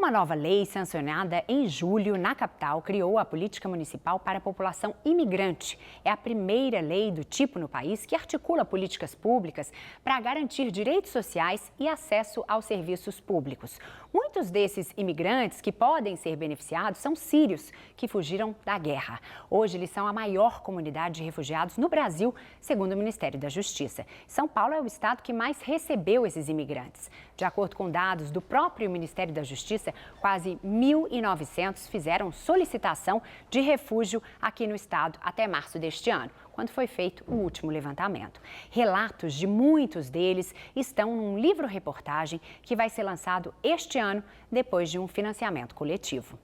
Uma nova lei sancionada em julho na capital criou a Política Municipal para a População Imigrante. É a primeira lei do tipo no país que articula políticas públicas para garantir direitos sociais e acesso aos serviços públicos. Muitos desses imigrantes que podem ser beneficiados são sírios que fugiram da guerra. Hoje eles são a maior comunidade de refugiados no Brasil, segundo o Ministério da Justiça. São Paulo é o estado que mais recebeu esses imigrantes. De acordo com dados do próprio Ministério da Justiça, quase 1.900 fizeram solicitação de refúgio aqui no estado até março deste ano, quando foi feito o último levantamento. Relatos de muitos deles estão num livro-reportagem que vai ser lançado este ano, depois de um financiamento coletivo.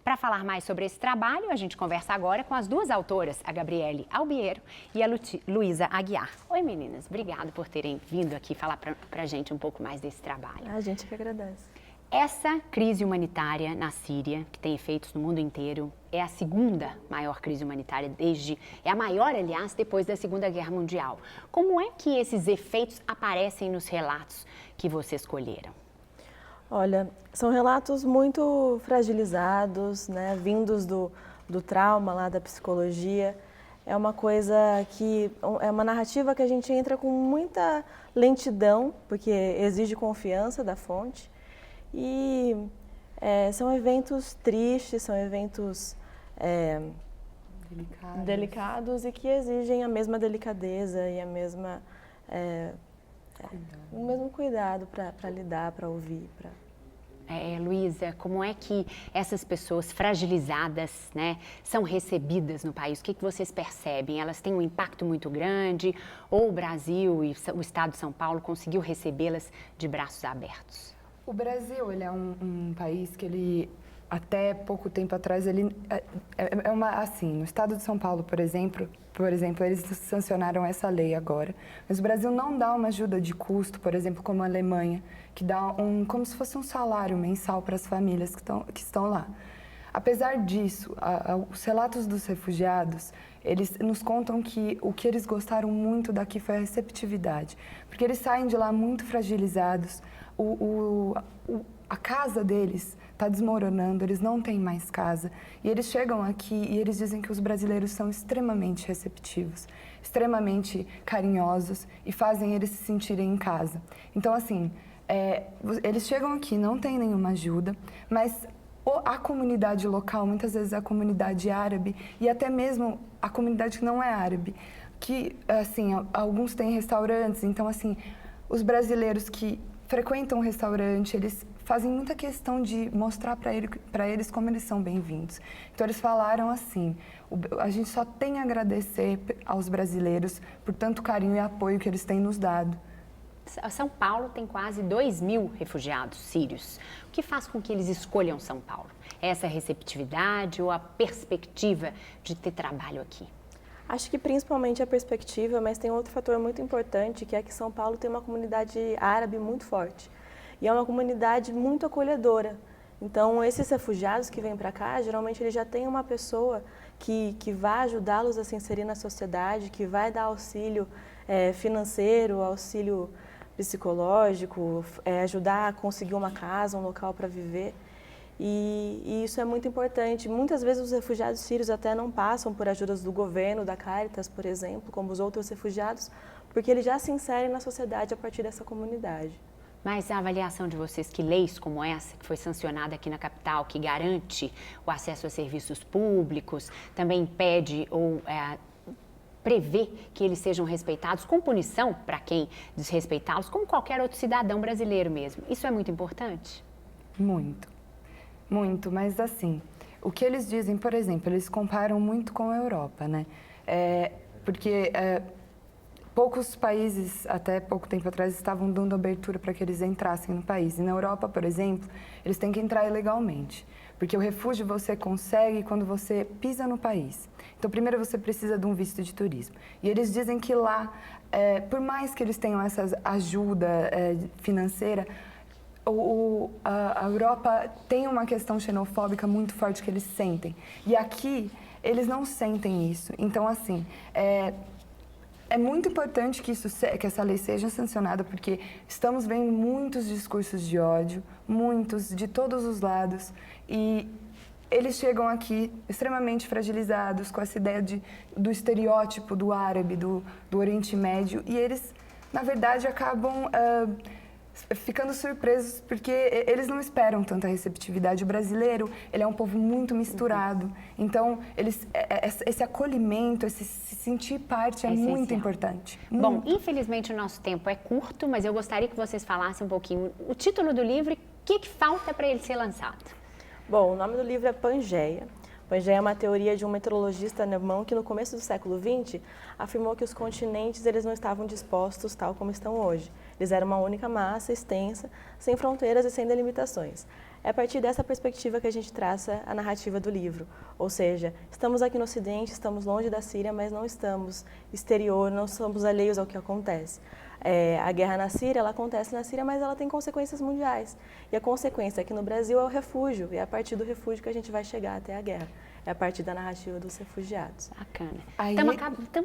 Para falar mais sobre esse trabalho, a gente conversa agora com as duas autoras, a Gabriele Albiero e a Luísa Aguiar. Oi, meninas, obrigado por terem vindo aqui falar para a gente um pouco mais desse trabalho. A gente que agradece. Essa crise humanitária na Síria, que tem efeitos no mundo inteiro, é a segunda maior crise humanitária é a maior, aliás, depois da Segunda Guerra Mundial. Como é que esses efeitos aparecem nos relatos que vocês colheram? Olha, são relatos muito fragilizados, né, vindos do trauma lá da psicologia. É uma coisa que é uma narrativa que a gente entra com muita lentidão, porque exige confiança da fonte. E são eventos tristes, são eventos delicados e que exigem a mesma delicadeza e o mesmo cuidado para lidar, para ouvir. Luísa, como é que essas pessoas fragilizadas, né, são recebidas no país? O que vocês percebem? Elas têm um impacto muito grande ou o Brasil e o estado de São Paulo conseguiu recebê-las de braços abertos? O Brasil, ele é um país que ele, até pouco tempo atrás, ele assim, no estado de São Paulo, por exemplo, eles sancionaram essa lei agora, mas o Brasil não dá uma ajuda de custo, por exemplo, como a Alemanha, que dá como se fosse um salário mensal para as famílias que estão lá. Apesar disso, os relatos dos refugiados, eles nos contam que o que eles gostaram muito daqui foi a receptividade, porque eles saem de lá muito fragilizados, a casa deles está desmoronando, eles não têm mais casa. E eles chegam aqui e eles dizem que os brasileiros são extremamente receptivos, extremamente carinhosos e fazem eles se sentirem em casa. Então, assim, eles chegam aqui, não tem nenhuma ajuda, mas a comunidade local, muitas vezes a comunidade árabe e até mesmo a comunidade que não é árabe, que, assim, alguns têm restaurantes, então, assim, os brasileiros que frequentam o restaurante, eles fazem muita questão de mostrar para eles como eles são bem-vindos. Então, eles falaram assim, a gente só tem a agradecer aos brasileiros por tanto carinho e apoio que eles têm nos dado. São Paulo tem quase 2.000 refugiados sírios. O que faz com que eles escolham São Paulo? Essa receptividade ou a perspectiva de ter trabalho aqui? Acho que principalmente a perspectiva, mas tem outro fator muito importante, que é que São Paulo tem uma comunidade árabe muito forte. E é uma comunidade muito acolhedora. Então, esses refugiados que vêm para cá, geralmente eles já têm uma pessoa que vai ajudá-los a se inserir na sociedade, que vai dar auxílio financeiro, auxílio psicológico, ajudar a conseguir uma casa, um local para viver. E isso é muito importante. Muitas vezes os refugiados sírios até não passam por ajudas do governo, da Caritas, por exemplo, como os outros refugiados, porque eles já se inserem na sociedade a partir dessa comunidade. Mas a avaliação de vocês, que leis como essa, que foi sancionada aqui na capital, que garante o acesso a serviços públicos, também impede ou prevê que eles sejam respeitados com punição para quem desrespeitá-los, como qualquer outro cidadão brasileiro mesmo. Isso é muito importante? Muito. Muito, mas assim, o que eles dizem, por exemplo, eles comparam muito com a Europa, né? Porque poucos países, até pouco tempo atrás, estavam dando abertura para que eles entrassem no país. E na Europa, por exemplo, eles têm que entrar ilegalmente, porque o refúgio você consegue quando você pisa no país. Então, primeiro você precisa de um visto de turismo. E eles dizem que lá, por mais que eles tenham essa ajuda financeira, a Europa tem uma questão xenofóbica muito forte que eles sentem. E aqui, eles não sentem isso. Então, assim, É muito importante que essa lei seja sancionada, porque estamos vendo muitos discursos de ódio, muitos, de todos os lados, e eles chegam aqui extremamente fragilizados com essa ideia do estereótipo do árabe, do Oriente Médio, e eles, na verdade, acabam ficando surpresos porque eles não esperam tanta receptividade. O brasileiro, ele é um povo muito misturado, então esse acolhimento, esse se sentir parte é muito importante. Bom, infelizmente o nosso tempo é curto, mas eu gostaria que vocês falassem um pouquinho o título do livro e o que falta para ele ser lançado. Bom, o nome do livro é Pangeia. Pangeia é uma teoria de um meteorologista alemão que no começo do século XX afirmou que os continentes eles não estavam dispostos tal como estão hoje. Eles eram uma única massa extensa, sem fronteiras e sem delimitações. É a partir dessa perspectiva que a gente traça a narrativa do livro. Ou seja, estamos aqui no Ocidente, estamos longe da Síria, mas não estamos exterior, não somos alheios ao que acontece. A guerra na Síria, ela acontece na Síria, mas ela tem consequências mundiais. E a consequência aqui no Brasil é o refúgio, e é a partir do refúgio que a gente vai chegar até a guerra. É a partir da narrativa dos refugiados. Bacana. Estamos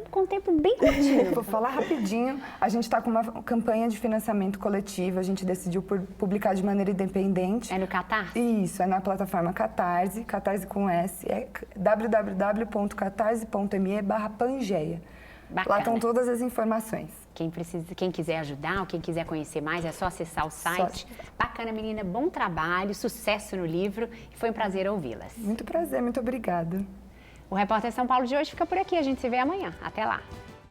com um tempo bem curtinho. Vou falar rapidinho. A gente está com uma campanha de financiamento coletivo, a gente decidiu publicar de maneira independente. É no Catarse? Isso, é na plataforma Catarse, Catarse com S, é www.catarse.me/Pangeia. Bacana. Lá estão todas as informações. Quem quiser ajudar ou quem quiser conhecer mais, é só acessar o site. Bacana, menina, bom trabalho, sucesso no livro. Foi um prazer ouvi-las. Muito prazer, muito obrigada. O Repórter São Paulo de hoje fica por aqui. A gente se vê amanhã. Até lá.